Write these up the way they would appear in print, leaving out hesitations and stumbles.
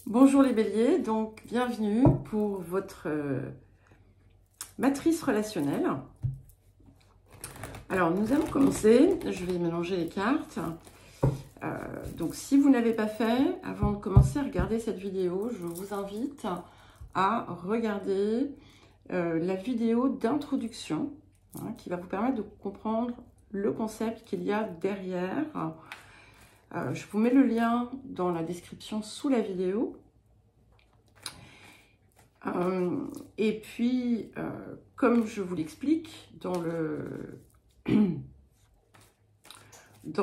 Bonjour les béliers, donc bienvenue pour votre matrice relationnelle. Alors nous allons commencer, je vais mélanger les cartes. Donc si vous n'avez pas fait, avant de commencer à regarder cette vidéo, je vous invite à regarder la vidéo d'introduction qui va vous permettre de comprendre le concept qu'il y a derrière. Je vous mets le lien dans la description sous la vidéo. Et puis, comme je vous l'explique dans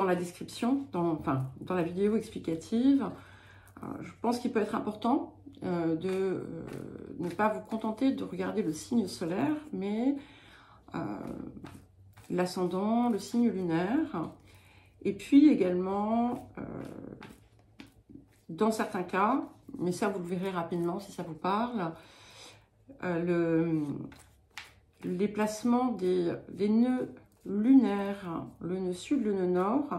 la description, dans la vidéo explicative, je pense qu'il peut être important de ne pas vous contenter de regarder le signe solaire, mais l'ascendant, le signe lunaire, et puis également, dans certains cas, mais ça vous le verrez rapidement si ça vous parle, les placements des nœuds lunaires, le nœud sud, le nœud nord.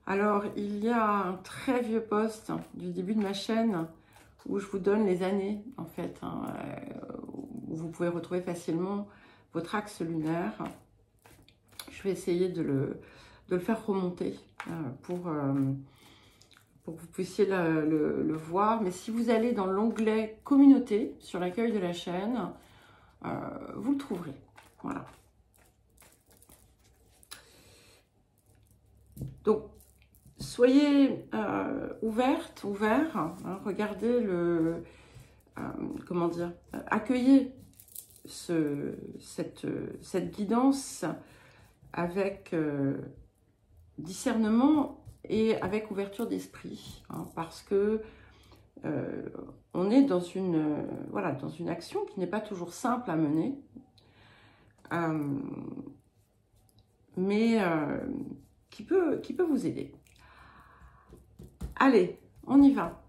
Alors, il y a un très vieux post du début de ma chaîne où je vous donne les années, en fait, où vous pouvez retrouver facilement votre axe lunaire. Je vais essayer de le faire remonter pour que vous puissiez le voir. Mais si vous allez dans l'onglet communauté sur l'accueil de la chaîne, vous le trouverez. Voilà. Donc, soyez ouverts, regardez comment dire, accueillez cette guidance avec discernement et avec ouverture d'esprit, parce que on est dans une action qui n'est pas toujours simple à mener, mais qui peut vous aider. Allez, on y va.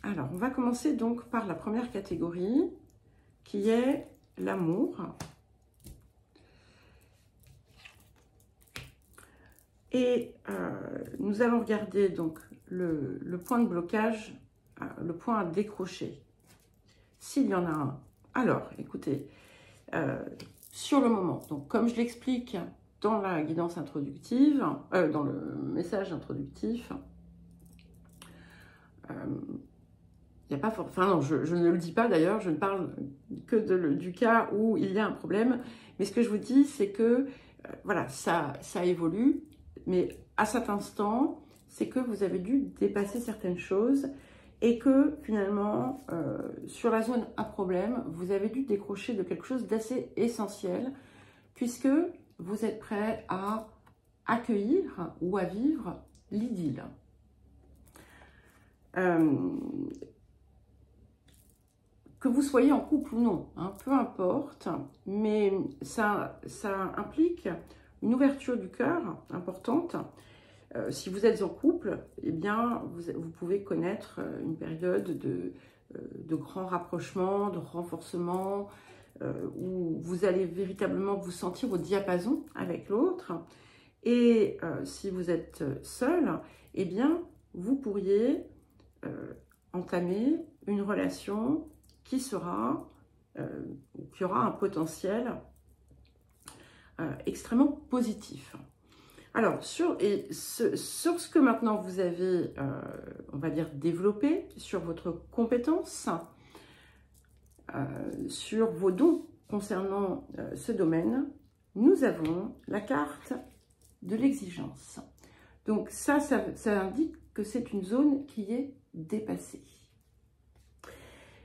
Alors, on va commencer donc par la première catégorie, qui est l'amour. Et nous allons regarder donc le point de blocage, le point à décrocher, s'il y en a un. Alors, écoutez, sur le moment, donc comme je l'explique dans la guidance introductive, dans le message introductif, il n'y a pas enfin non, je ne le dis pas d'ailleurs, je ne parle que du cas où il y a un problème, mais ce que je vous dis, c'est que voilà, ça évolue, mais à cet instant, c'est que vous avez dû dépasser certaines choses et que finalement, sur la zone à problème, vous avez dû décrocher de quelque chose d'assez essentiel, puisque vous êtes prêt à accueillir ou à vivre l'idylle. Que vous soyez en couple ou non, peu importe, mais ça implique une ouverture du cœur importante. Si vous êtes en couple, eh bien, vous pouvez connaître une période de grand rapprochement, de renforcement, où vous allez véritablement vous sentir au diapason avec l'autre. Et si vous êtes seul, eh bien, vous pourriez entamer une relation qui aura un potentiel extrêmement positif. Alors, sur ce que maintenant vous avez, on va dire, développé, sur votre compétence, sur vos dons concernant ce domaine, nous avons la carte de l'exigence. Donc ça indique que c'est une zone qui est dépassée.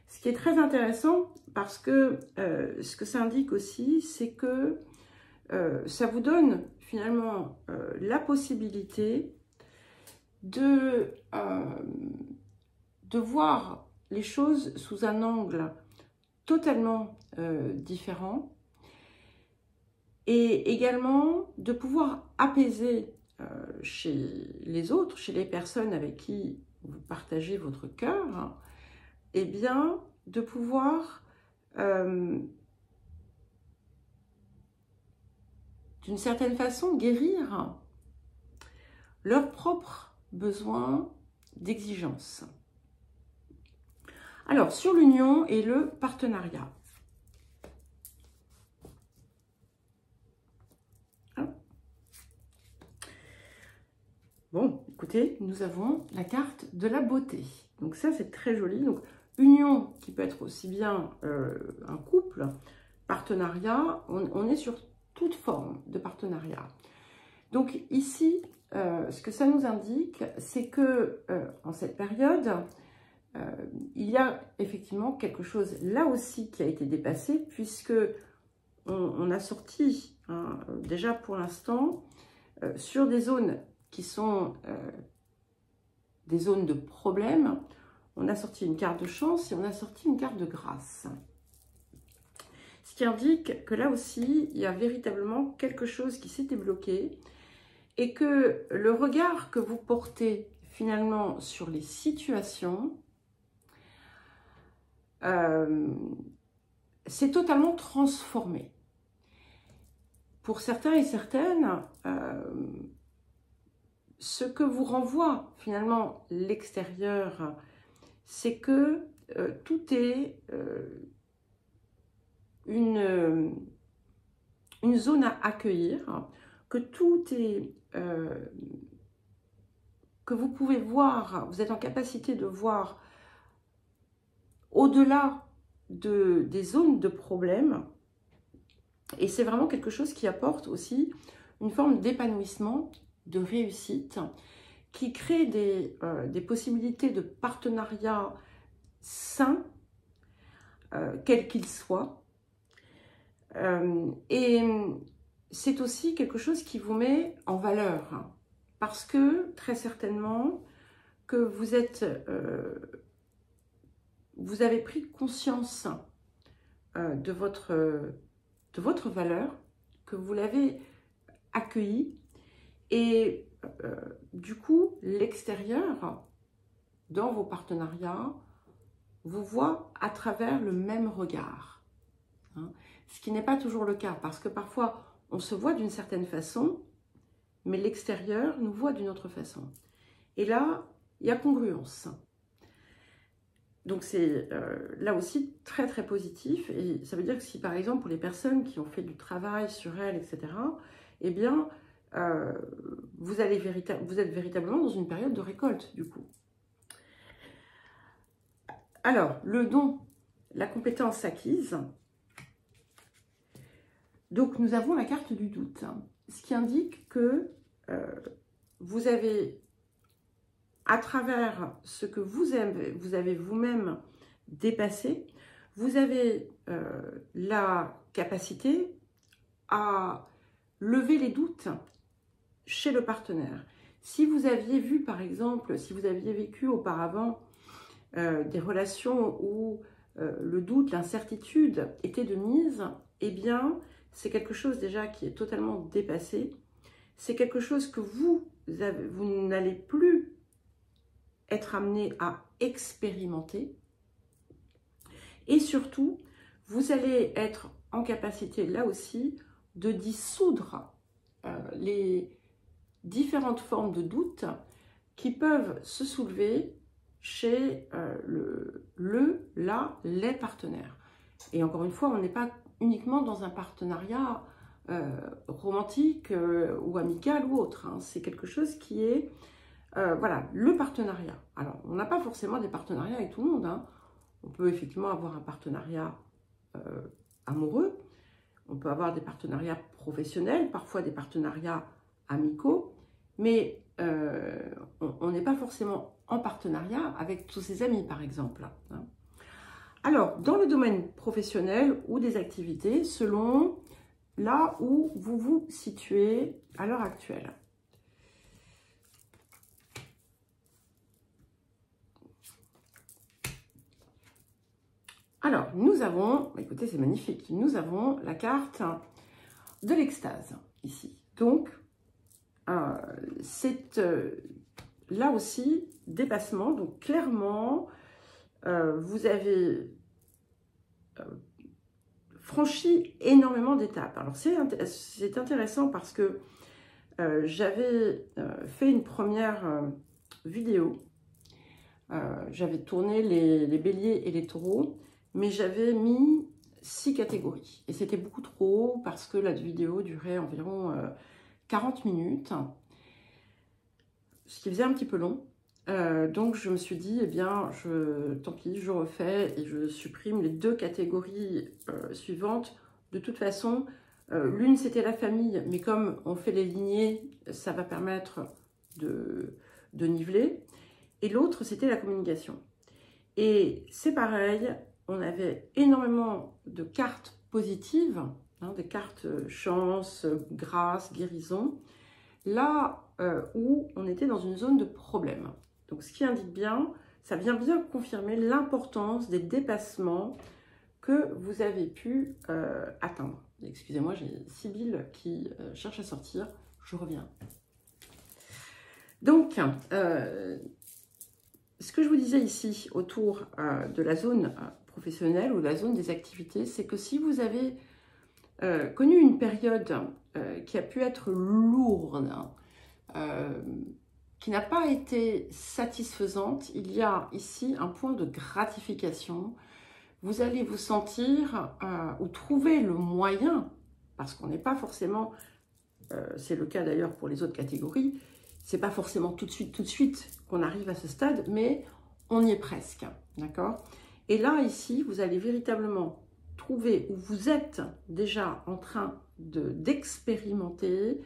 Ce qui est très intéressant, parce que ce que ça indique aussi, c'est que ça vous donne finalement la possibilité de voir les choses sous un angle totalement différent, et également de pouvoir apaiser chez les autres, chez les personnes avec qui vous partagez votre cœur, eh bien, de pouvoir d'une certaine façon guérir leurs propres besoins d'exigence. Alors, sur l'union et le partenariat. Bon, écoutez, nous avons la carte de la beauté. Donc ça, c'est très joli. Donc, union qui peut être aussi bien un couple, partenariat, on est sur toute forme de partenariat. Donc ici, ce que ça nous indique, c'est que en cette période, il y a effectivement quelque chose là aussi qui a été dépassé, puisque on a sorti, hein, déjà pour l'instant, sur des zones qui sont des zones de problème, on a sorti une carte de chance et on a sorti une carte de grâce. Ce qui indique que là aussi, il y a véritablement quelque chose qui s'était bloqué et que le regard que vous portez finalement sur les situations s'est totalement transformé. Pour certains et certaines, ce que vous renvoie finalement l'extérieur, c'est que tout est une zone à accueillir, que tout est, que vous pouvez voir, vous êtes en capacité de voir au-delà des zones de problème, et c'est vraiment quelque chose qui apporte aussi une forme d'épanouissement, de réussite, qui crée des possibilités de partenariat sain, quel qu'il soit. Et c'est aussi quelque chose qui vous met en valeur, hein, parce que très certainement que vous avez pris conscience de votre valeur, que vous l'avez accueillie, et du coup l'extérieur dans vos partenariats vous voit à travers le même regard, hein. Ce qui n'est pas toujours le cas, parce que parfois on se voit d'une certaine façon, mais l'extérieur nous voit d'une autre façon. Et là, il y a congruence. Donc c'est là aussi très très positif, et ça veut dire que si par exemple pour les personnes qui ont fait du travail sur elles, etc., eh bien vous êtes véritablement dans une période de récolte du coup. Alors, le don, la compétence acquise. Donc, nous avons la carte du doute, hein, ce qui indique que vous avez, à travers ce que vous avez vous-même dépassé, vous avez la capacité à lever les doutes chez le partenaire. Si vous aviez vu, par exemple, si vous aviez vécu auparavant des relations où le doute, l'incertitude étaient de mise, eh bien, c'est quelque chose déjà qui est totalement dépassé. C'est quelque chose que vous n'allez plus être amené à expérimenter. Et surtout, vous allez être en capacité, là aussi, de dissoudre les différentes formes de doute qui peuvent se soulever chez les partenaires. Et encore une fois, on n'est pas uniquement dans un partenariat romantique ou amical ou autre, hein. C'est quelque chose qui est, voilà, le partenariat. Alors, on n'a pas forcément des partenariats avec tout le monde, hein. On peut effectivement avoir un partenariat amoureux, on peut avoir des partenariats professionnels, parfois des partenariats amicaux, mais on n'est pas forcément en partenariat avec tous ses amis, par exemple, hein. Alors, dans le domaine professionnel ou des activités, selon là où vous vous situez à l'heure actuelle. Alors, nous avons, écoutez, c'est magnifique, nous avons la carte de l'extase, ici. Donc, c'est là aussi dépassement, donc clairement, vous avez franchi énormément d'étapes. Alors, c'est intéressant parce que j'avais fait une première vidéo J'avais tourné les béliers et les taureaux, mais j'avais mis 6 catégories. Et c'était beaucoup trop parce que la vidéo durait environ 40 minutes, ce qui faisait un petit peu long. Donc je me suis dit, eh bien, tant pis, je refais et je supprime les 2 catégories suivantes. De toute façon, l'une c'était la famille, mais comme on fait les lignées, ça va permettre de niveler. Et l'autre c'était la communication. Et c'est pareil, on avait énormément de cartes positives, hein, des cartes chance, grâce, guérison, là où on était dans une zone de problème. Donc ce qui indique bien, ça vient bien confirmer l'importance des dépassements que vous avez pu atteindre. Excusez-moi, j'ai Sibylle qui cherche à sortir, je reviens. Donc, ce que je vous disais ici autour de la zone professionnelle ou de la zone des activités, c'est que si vous avez connu une période qui a pu être lourde, qui n'a pas été satisfaisante, il y a ici un point de gratification. Vous allez vous sentir ou trouver le moyen, parce qu'on n'est pas forcément, c'est le cas d'ailleurs pour les autres catégories, c'est pas forcément tout de suite qu'on arrive à ce stade, mais on y est presque, d'accord? Et là, ici, vous allez véritablement trouver, ou vous êtes déjà en train d'expérimenter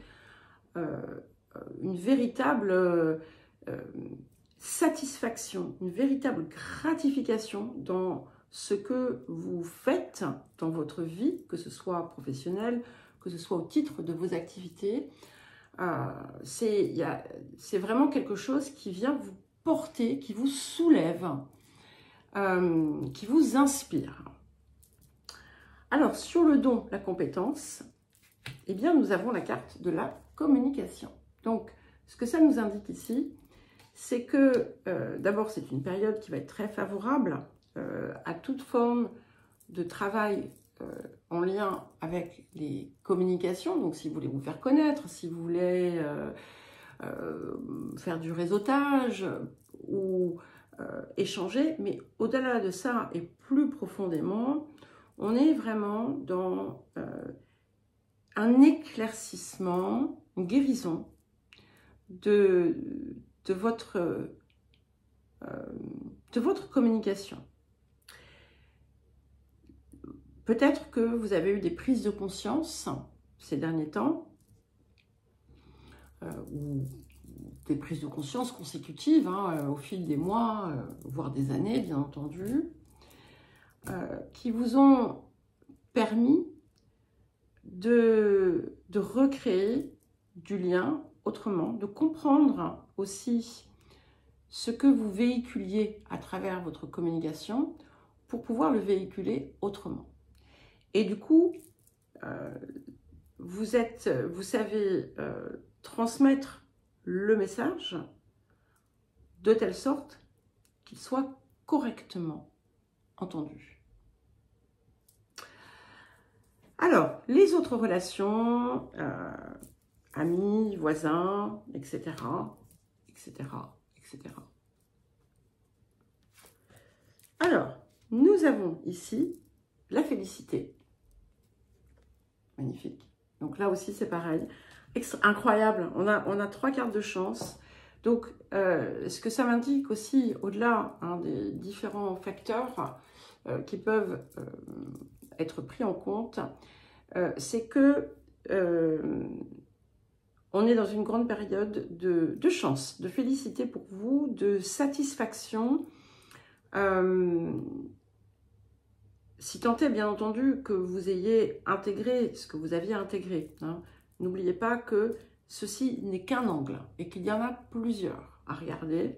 une véritable satisfaction, une véritable gratification dans ce que vous faites dans votre vie, que ce soit professionnel, que ce soit au titre de vos activités. C'est vraiment quelque chose qui vient vous porter, qui vous soulève, qui vous inspire. Alors, sur le don, la compétence, eh bien, nous avons la carte de la communication. Donc, ce que ça nous indique ici, c'est que, d'abord, c'est une période qui va être très favorable à toute forme de travail en lien avec les communications. Donc, si vous voulez vous faire connaître, si vous voulez faire du réseautage ou échanger, mais au-delà de ça et plus profondément, on est vraiment dans un éclaircissement, une guérison de votre communication. Peut-être que vous avez eu des prises de conscience ces derniers temps, ou des prises de conscience consécutives au fil des mois, voire des années, bien entendu, qui vous ont permis de recréer du lien autrement, de comprendre aussi ce que vous véhiculiez à travers votre communication pour pouvoir le véhiculer autrement. Et du coup, vous savez transmettre le message de telle sorte qu'il soit correctement entendu. Alors, les autres relations, amis, voisins, etc., etc., etc. Alors, nous avons ici la félicité. Magnifique. Donc là aussi, c'est pareil. Incroyable. On a 3 cartes de chance. Donc, ce que ça m'indique aussi, au-delà des différents facteurs qui peuvent être pris en compte, c'est que on est dans une grande période de chance, de félicité pour vous, de satisfaction. Si tant est, bien entendu, que vous ayez intégré ce que vous aviez intégré. N'oubliez pas que ceci n'est qu'un angle et qu'il y en a plusieurs à regarder.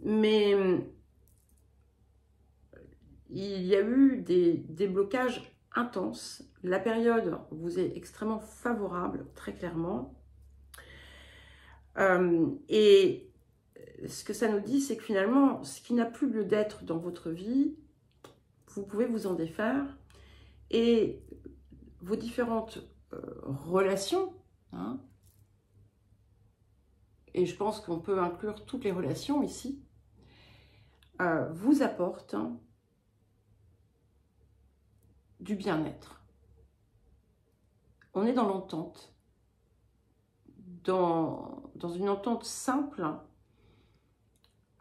Mais il y a eu des blocages intenses. La période vous est extrêmement favorable, très clairement. Et ce que ça nous dit, c'est que finalement, ce qui n'a plus lieu d'être dans votre vie, vous pouvez vous en défaire. Et vos différentes relations et je pense qu'on peut inclure toutes les relations ici, vous apporte du bien-être. On est dans l'entente, dans une entente simple.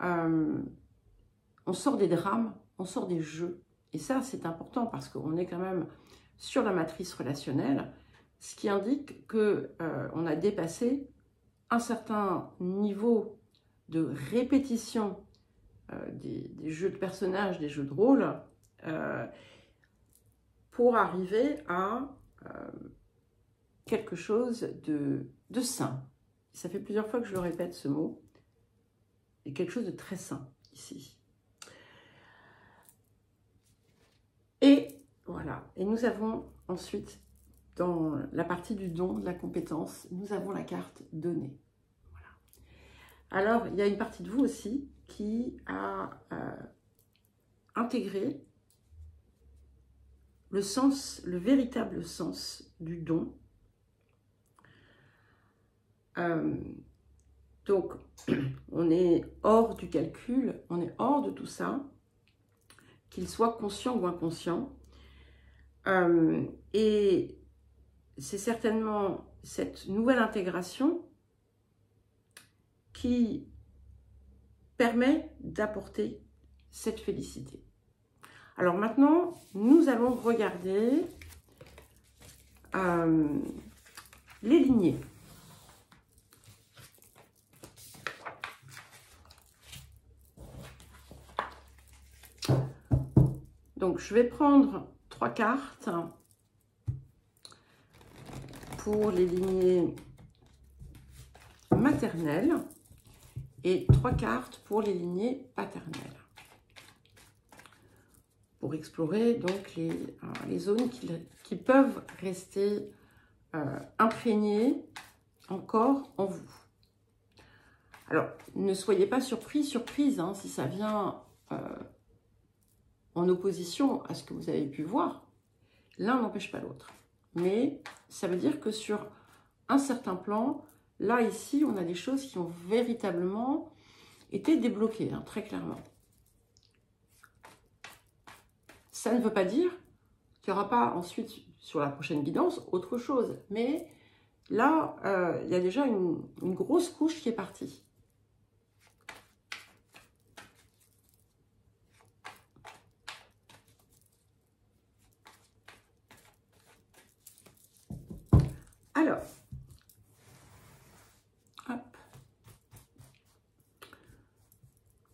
On sort des drames, on sort des jeux. Et ça, c'est important parce qu'on est quand même sur la matrice relationnelle, ce qui indique qu'on a dépassé un certain niveau de répétition des jeux de personnages, des jeux de rôle, pour arriver à quelque chose de sain. Ça fait plusieurs fois que je le répète, ce mot. Et quelque chose de très sain, ici. Et voilà. Et nous avons ensuite, dans la partie du don, de la compétence, nous avons la carte donnée. Voilà. Alors, il y a une partie de vous aussi qui a intégré le sens, le véritable sens du don. Donc, on est hors du calcul, on est hors de tout ça, qu'il soit conscient ou inconscient. Et c'est certainement cette nouvelle intégration qui permet d'apporter cette félicité. Alors maintenant, nous allons regarder les lignées. Donc, je vais prendre 3 cartes pour les lignées maternelles et 3 cartes pour les lignées paternelles. Pour explorer donc les zones qui peuvent rester imprégnées encore en vous. Alors, ne soyez pas surprise, hein, si ça vient en opposition à ce que vous avez pu voir. L'un n'empêche pas l'autre. Mais ça veut dire que sur un certain plan, là, ici, on a des choses qui ont véritablement été débloquées, hein, très clairement. Ça ne veut pas dire qu'il n'y aura pas ensuite, sur la prochaine guidance, autre chose. Mais là, il y a déjà une grosse couche qui est partie. Alors, hop.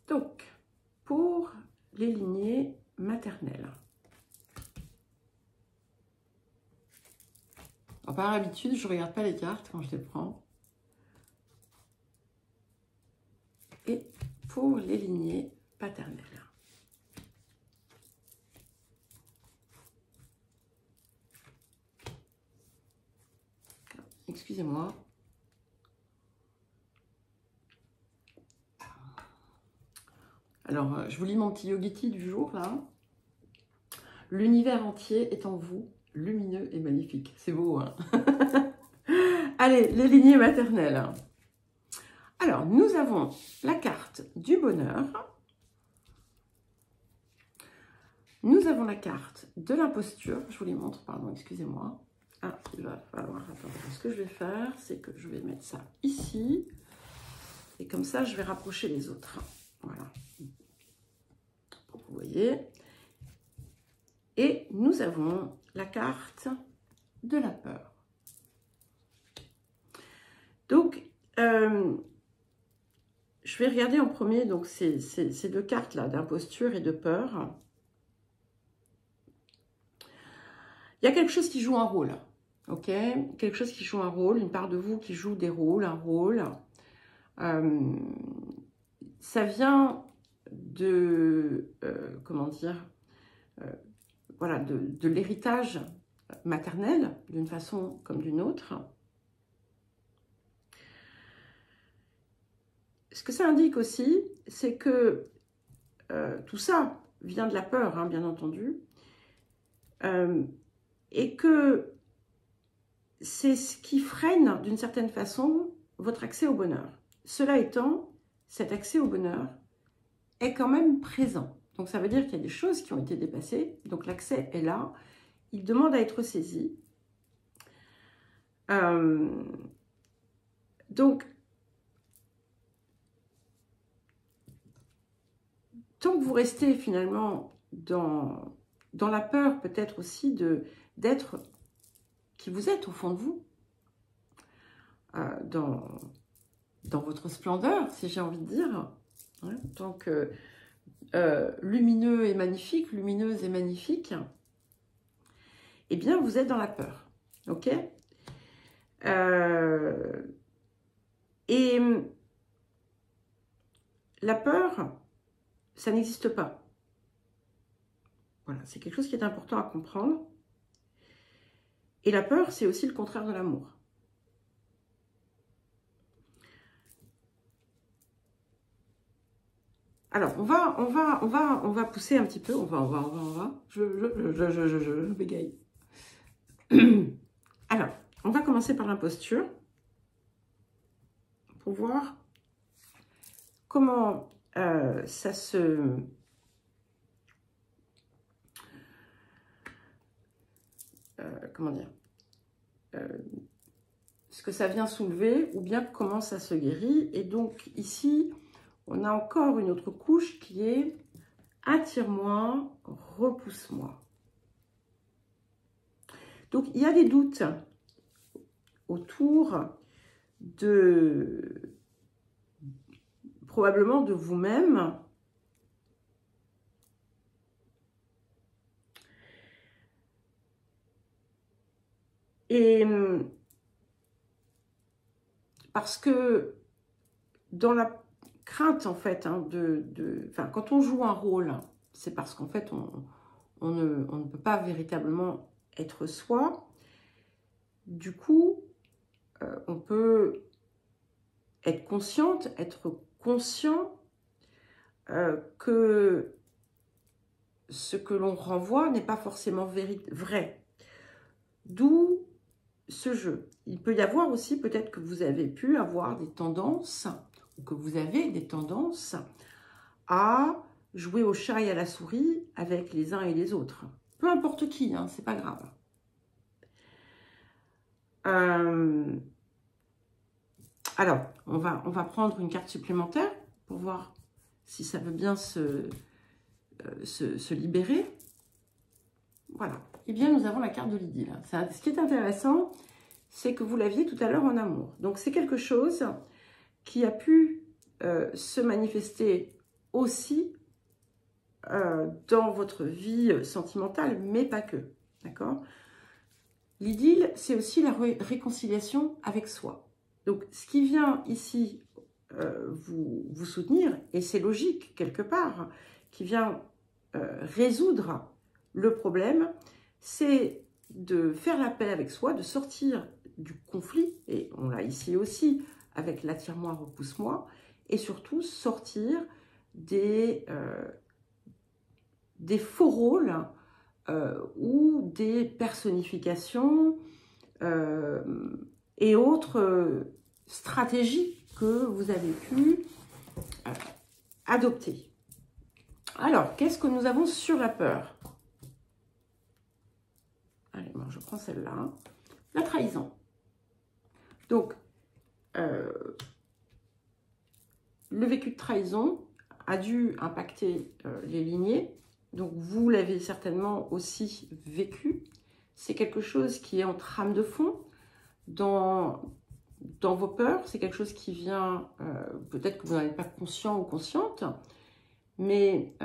Donc, pour les lignées maternelles. Alors, par habitude, je ne regarde pas les cartes quand je les prends. Et pour les lignées paternelles. Excusez-moi. Alors, je vous lis mon petit yogiti du jour, là. L'univers entier est en vous, lumineux et magnifique. C'est beau, hein? Allez, les lignées maternelles. Alors, nous avons la carte du bonheur. Nous avons la carte de l'imposture. Je vous les montre, pardon, excusez-moi. Ah, il va falloir attendre. Ce que je vais faire, c'est que je vais mettre ça ici. Et comme ça, je vais rapprocher les autres. Voilà. Vous voyez. Et nous avons la carte de la peur. Donc, je vais regarder en premier donc ces deux cartes-là, d'imposture et de peur. Il y a quelque chose qui joue un rôle, ok? Quelque chose qui joue un rôle, une part de vous qui joue des rôles, un rôle. Ça vient de, comment dire, voilà, de l'héritage maternel, d'une façon comme d'une autre. Ce que ça indique aussi, c'est que tout ça vient de la peur, hein, bien entendu, et que c'est ce qui freine d'une certaine façon votre accès au bonheur. cela étant, cet accès au bonheur est quand même présent. Donc ça veut dire qu'il y a des choses qui ont été dépassées, donc l'accès est là, il demande à être saisi. Donc, tant que vous restez finalement dans la peur peut-être aussi d'être qui vous êtes au fond de vous, dans votre splendeur, si j'ai envie de dire, hein, tant que lumineux et magnifique, lumineuse et magnifique, eh bien vous êtes dans la peur, ok? Et la peur, ça n'existe pas. Voilà, c'est quelque chose qui est important à comprendre. Et la peur, c'est aussi le contraire de l'amour. Alors, on va pousser un petit peu. Je bégaye. Alors, on va commencer par l'imposture pour voir comment ça se... comment dire, ce que ça vient soulever ou bien comment ça se guérit. Et donc ici, on a encore une autre couche qui est attire-moi, repousse-moi. Donc il y a des doutes autour de probablement de vous-même. Et parce que dans la crainte, en fait, hein, quand on joue un rôle, c'est parce qu'en fait, on ne peut pas véritablement être soi. Du coup, on peut être consciente, être conscient que ce que l'on renvoie n'est pas forcément vrai. D'où ce jeu. Il peut y avoir aussi, peut-être que vous avez pu avoir des tendances, ou que vous avez des tendances à jouer au chat et à la souris avec les uns et les autres. Peu importe qui, hein, c'est pas grave. Alors, on va prendre une carte supplémentaire pour voir si ça veut bien se libérer. Voilà. Eh bien, nous avons la carte de l'idylle. Ce qui est intéressant, c'est que vous l'aviez tout à l'heure en amour. Donc, c'est quelque chose qui a pu se manifester aussi dans votre vie sentimentale, mais pas que. D'accord? L'idylle, c'est aussi la réconciliation avec soi. Donc, ce qui vient ici vous soutenir, et c'est logique quelque part, qui vient résoudre le problème, c'est de faire la paix avec soi, de sortir du conflit, et on l'a ici aussi avec l'attire-moi, repousse-moi, et surtout sortir des faux rôles ou des personnifications et autres stratégies que vous avez pu adopter. Alors, qu'est-ce que nous avons sur la peur? Allez, moi je prends celle-là. La trahison. Donc, le vécu de trahison a dû impacter les lignées. Donc, vous l'avez certainement aussi vécu. C'est quelque chose qui est en trame de fond dans vos peurs. C'est quelque chose qui vient, peut-être que vous n'en êtes pas conscient ou consciente, mais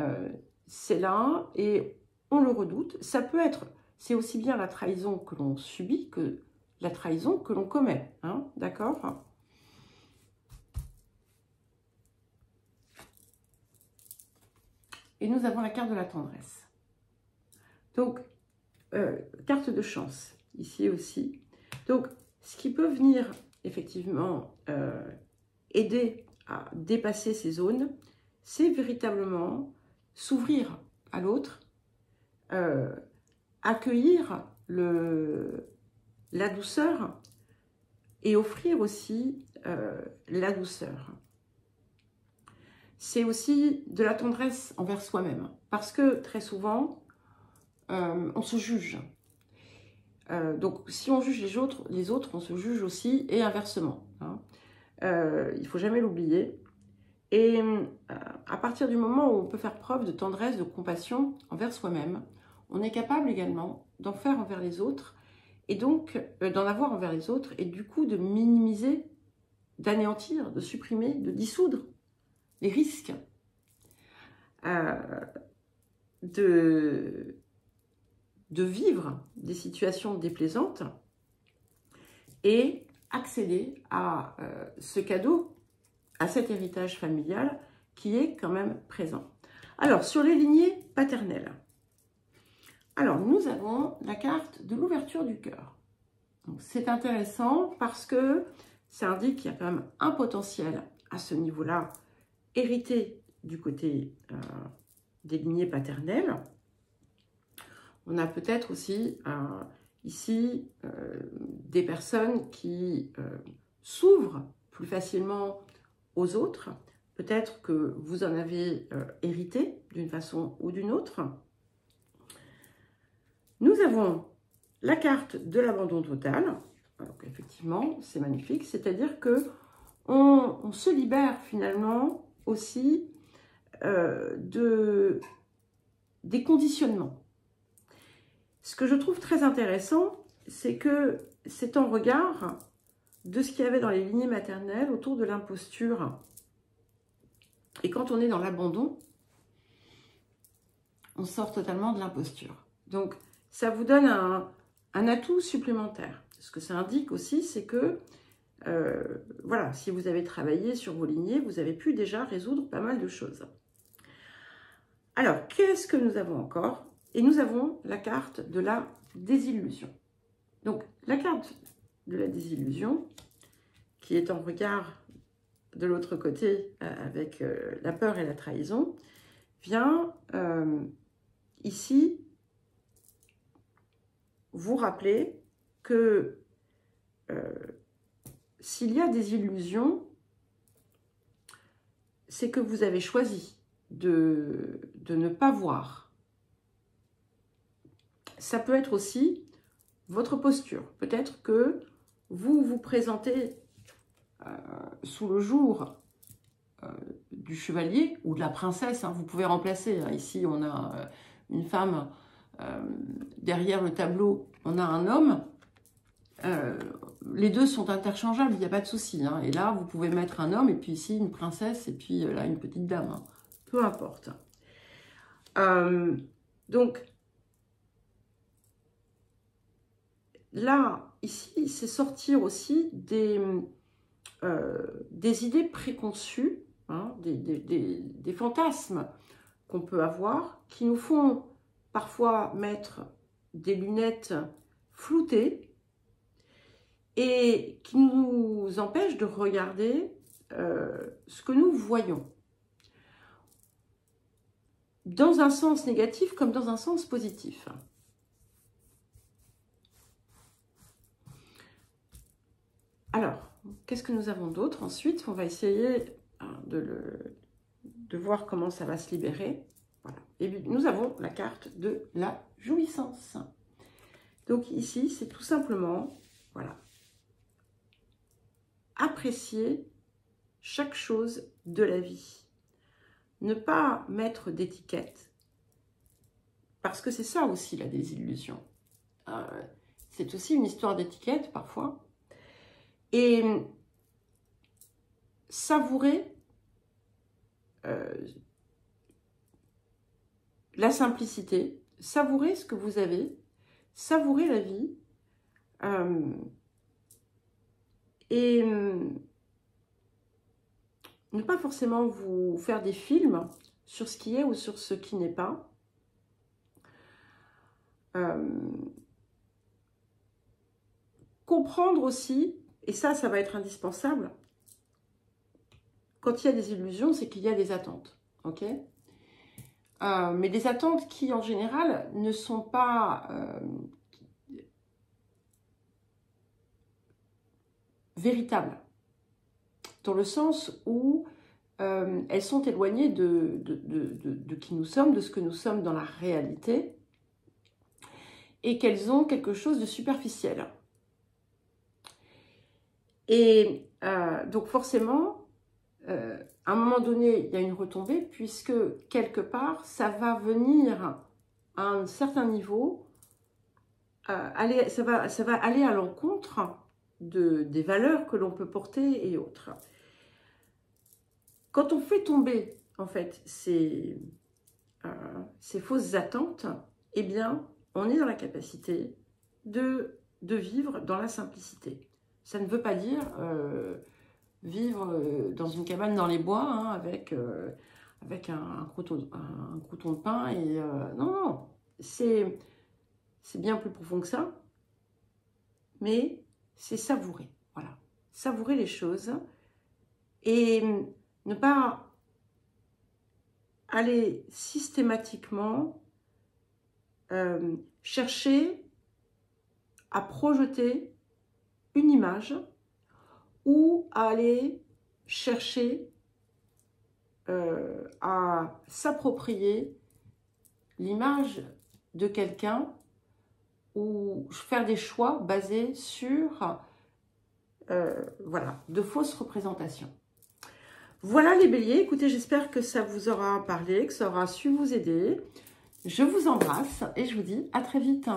c'est là et on le redoute. Ça peut être, c'est aussi bien la trahison que l'on subit que la trahison que l'on commet. Hein, d'accord ? Et nous avons la carte de la tendresse. Donc, carte de chance, ici aussi. Donc, ce qui peut venir, effectivement, aider à dépasser ces zones, c'est véritablement s'ouvrir à l'autre, accueillir la douceur et offrir aussi la douceur. c'est aussi de la tendresse envers soi-même. Parce que très souvent, on se juge. Donc, si on juge les autres, on se juge aussi, et inversement. Hein. Il ne faut jamais l'oublier. Et à partir du moment où on peut faire preuve de tendresse, de compassion envers soi-même, on est capable également d'en faire envers les autres, et donc d'en avoir envers les autres, et du coup de minimiser, d'anéantir, de supprimer, de dissoudre les risques de vivre des situations déplaisantes et accéder à ce cadeau, à cet héritage familial qui est quand même présent. Alors, sur les lignées paternelles, alors nous avons la carte de l'ouverture du cœur. C'est intéressant parce que ça indique qu'il y a quand même un potentiel à ce niveau-là, hérité du côté des lignées paternelles. On a peut-être aussi ici des personnes qui s'ouvrent plus facilement aux autres. Peut-être que vous en avez hérité d'une façon ou d'une autre. Nous avons la carte de l'abandon total. Donc effectivement, c'est magnifique. C'est-à-dire que on se libère finalement aussi des conditionnements. Ce que je trouve très intéressant, c'est que c'est en regard de ce qu'il y avait dans les lignées maternelles autour de l'imposture. Et quand on est dans l'abandon, on sort totalement de l'imposture. Donc, ça vous donne un atout supplémentaire. Ce que ça indique aussi, c'est que, voilà, si vous avez travaillé sur vos lignées, vous avez pu déjà résoudre pas mal de choses. Alors, qu'est-ce que nous avons encore? Et nous avons la carte de la désillusion. Donc, la carte de la désillusion, qui est en regard de l'autre côté avec la peur et la trahison, vient ici vous rappeler que s'il y a des illusions, c'est que vous avez choisi de ne pas voir. Ça peut être aussi votre posture. Peut-être que vous vous présentez sous le jour du chevalier ou de la princesse. Hein, vous pouvez remplacer. Hein. Ici, on a une femme. Derrière le tableau, on a un homme. Les deux sont interchangeables, il n'y a pas de souci. Hein. Et là, vous pouvez mettre un homme, et puis ici, une princesse, et puis là, une petite dame. Hein. Peu importe. Donc, là, ici, c'est sortir aussi des idées préconçues, hein, des fantasmes qu'on peut avoir, qui nous font parfois mettre des lunettes floutées et qui nous empêchent de regarder ce que nous voyons. Dans un sens négatif comme dans un sens positif. Alors, qu'est-ce que nous avons d'autre? Ensuite, on va essayer de voir comment ça va se libérer. Voilà. Et nous avons la carte de la jouissance. Donc ici, c'est tout simplement, voilà, apprécier chaque chose de la vie. Ne pas mettre d'étiquette, parce que c'est ça aussi la désillusion. C'est aussi une histoire d'étiquette parfois. Et savourer la simplicité, savourer ce que vous avez, savourer la vie et ne pas forcément vous faire des films sur ce qui est ou sur ce qui n'est pas. Comprendre aussi, et ça va être indispensable, quand il y a des illusions, c'est qu'il y a des attentes, ok ? Mais des attentes qui, en général, ne sont pas véritables. Dans le sens où elles sont éloignées de qui nous sommes, de ce que nous sommes dans la réalité, et qu'elles ont quelque chose de superficiel. Et donc forcément, à un moment donné, il y a une retombée, puisque quelque part, ça va venir à un certain niveau, ça va aller à l'encontre des valeurs que l'on peut porter et autres. Quand on fait tomber, en fait, ces fausses attentes, eh bien, on est dans la capacité de vivre dans la simplicité. Ça ne veut pas dire vivre dans une cabane dans les bois, hein, avec un crouton de pain. Et, non, non, c'est bien plus profond que ça, mais c'est savourer. Voilà, savourer les choses et ne pas aller systématiquement chercher à projeter une image ou à aller chercher à s'approprier l'image de quelqu'un ou faire des choix basés sur voilà, de fausses représentations. Voilà les béliers, écoutez, j'espère que ça vous aura parlé, que ça aura su vous aider. Je vous embrasse et je vous dis à très vite.